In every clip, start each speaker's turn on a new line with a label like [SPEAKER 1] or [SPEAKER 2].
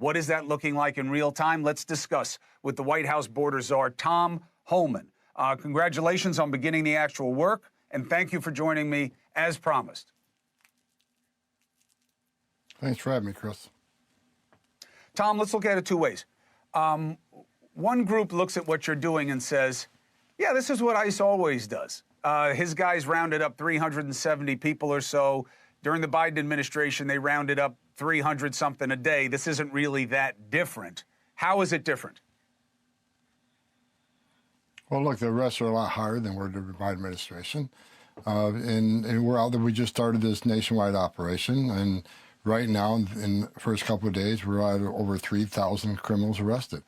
[SPEAKER 1] What is that looking like in real time? Let's discuss with the White House border czar, Tom Homan. Congratulations on beginning the actual work, and thank you for joining me as promised.
[SPEAKER 2] Thanks for having me, Chris.
[SPEAKER 1] Tom, let's look at it two ways. One group looks at what you're doing and says, yeah, this is what ICE always does. His guys rounded up 370 people or so. During the Biden administration, they rounded up 300-something a day. This isn't really that different. How is it different?
[SPEAKER 2] Well, look, the arrests are a lot higher than were the Biden administration. And we're out there. We just started this nationwide operation. And right now, in the first couple of days, we're at over 3,000 criminals arrested.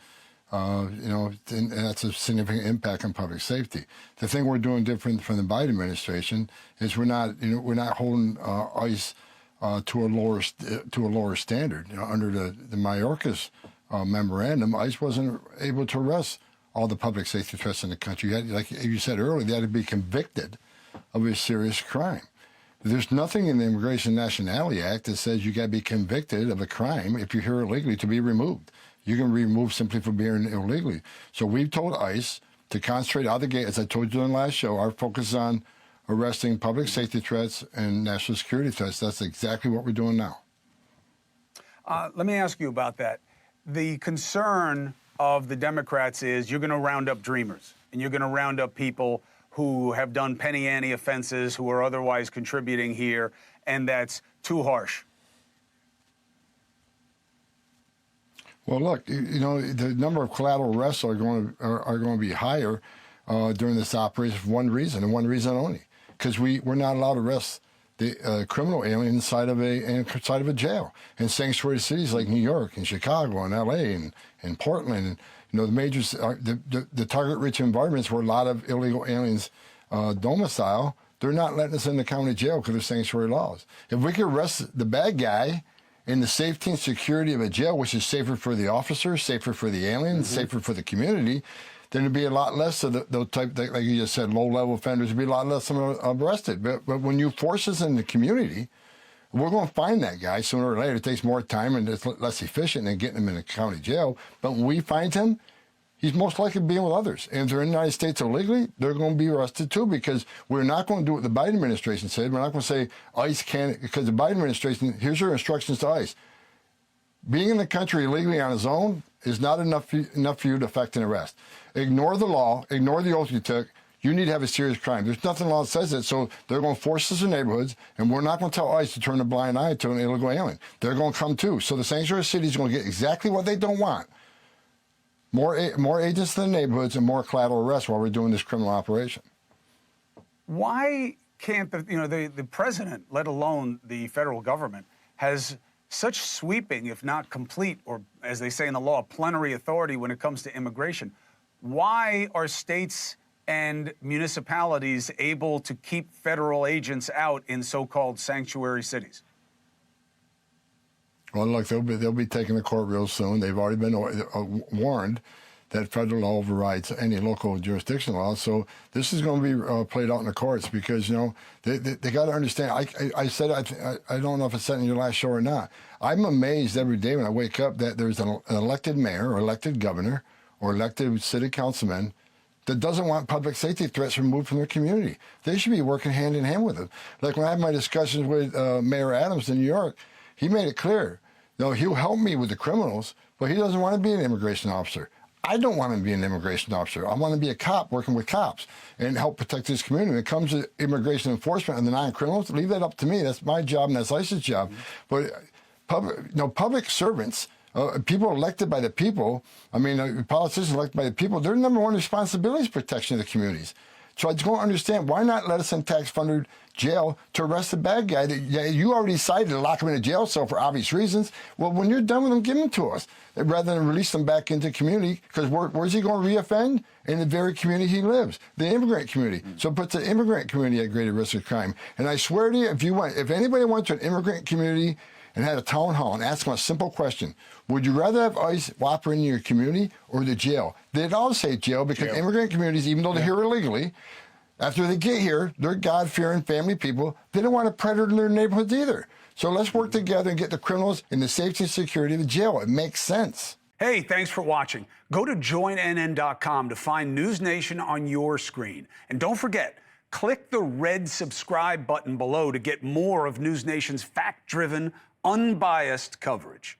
[SPEAKER 2] And that's a significant impact on public safety. The thing we're doing different from the Biden administration is we're not holding ICE to a lower standard. Under the Mayorkas memorandum, ICE wasn't able to arrest all the public safety threats in the country. Like you said earlier, they had to be convicted of a serious crime. There's nothing in the Immigration Nationality Act that says you got to be convicted of a crime if you're here illegally to be removed. You can be removed simply for being illegally. So we've told ICE to concentrate out of the gate. As I told you in the last show, our focus is on arresting public safety threats and national security threats. That's exactly what we're doing now.
[SPEAKER 1] Let me ask you about that. The concern of the Democrats is you're going to round up dreamers, and you're going to round up people who have done penny ante offenses, who are otherwise contributing here, and that's too harsh.
[SPEAKER 2] Well, look, the number of collateral arrests are going to be higher during this operation for one reason, and one reason only, because we're not allowed to arrest the criminal alien inside of a jail in sanctuary cities like New York and Chicago and L.A. and Portland. And, the major the target-rich environments where a lot of illegal aliens domicile. They're not letting us in the county jail because of sanctuary laws. If we could arrest the bad guy in the safety and security of a jail, which is safer for the officer, safer for the aliens, safer for the community, then there'd be a lot less of the type, like you just said, low-level offenders. There'd be a lot less of them arrested. But when you force us in the community, we're going to find that guy sooner or later. It takes more time and it's less efficient than getting him in a county jail. But when we find him, he's most likely being with others. And if they're in the United States illegally, they're going to be arrested too, because we're not going to do what the Biden administration said. We're not going to say ICE can't, because the Biden administration, here's your instructions to ICE. Being in the country illegally on his own is not enough for you to effect an arrest. Ignore the law, ignore the oath you took. You need to have a serious crime. There's nothing in the law that says it, so they're going to force us in neighborhoods, and we're not going to tell ICE to turn a blind eye to an illegal alien. They're going to come too. So the sanctuary city is going to get exactly what they don't want. More agents in the neighborhoods and more collateral arrests while we're doing this criminal operation.
[SPEAKER 1] Why can't the president, let alone the federal government, has such sweeping, if not complete, or as they say in the law, plenary authority when it comes to immigration? Why are states and municipalities able to keep federal agents out in so-called sanctuary cities? Well,
[SPEAKER 2] look, they'll be taking the court real soon. They've already been warned that federal law overrides any local jurisdiction law. So this is going to be played out in the courts because, they got to understand. I said, I don't know if I said it in your last show or not. I'm amazed every day when I wake up that there's an elected mayor or elected governor or elected city councilman that doesn't want public safety threats removed from their community. They should be working hand in hand with them. Like when I had my discussions with Mayor Adams in New York, he made it clear, he'll help me with the criminals, but he doesn't want to be an immigration officer. I don't want to be an immigration officer. I want to be a cop working with cops and help protect this community. When it comes to immigration enforcement and the non-criminals, leave that up to me. That's my job and that's ICE's job. But public servants, people elected by the people, politicians elected by the people, their number one responsibility is protection of the communities. So I don't understand, why not let us in tax-funded jail to arrest the bad guy that you already decided to lock him in a jail cell for obvious reasons? Well, when you're done with him, give him to us, rather than release them back into the community, because where's he going to reoffend? In the very community he lives, the immigrant community. So it puts the immigrant community at greater risk of crime. And I swear to you, if anybody went to an immigrant community and had a town hall and asked them a simple question, would you rather have ICE operating in your community or the jail? They'd all say jail, because immigrant communities, even though they're here illegally, after they get here, they're God-fearing family people. They don't want a predator in their neighborhoods either. So let's work together and get the criminals in the safety and security of the jail. It makes sense.
[SPEAKER 1] Hey, thanks for watching. Go to joinnn.com to find NewsNation on your screen. And don't forget, click the red subscribe button below to get more of NewsNation's fact-driven, unbiased coverage.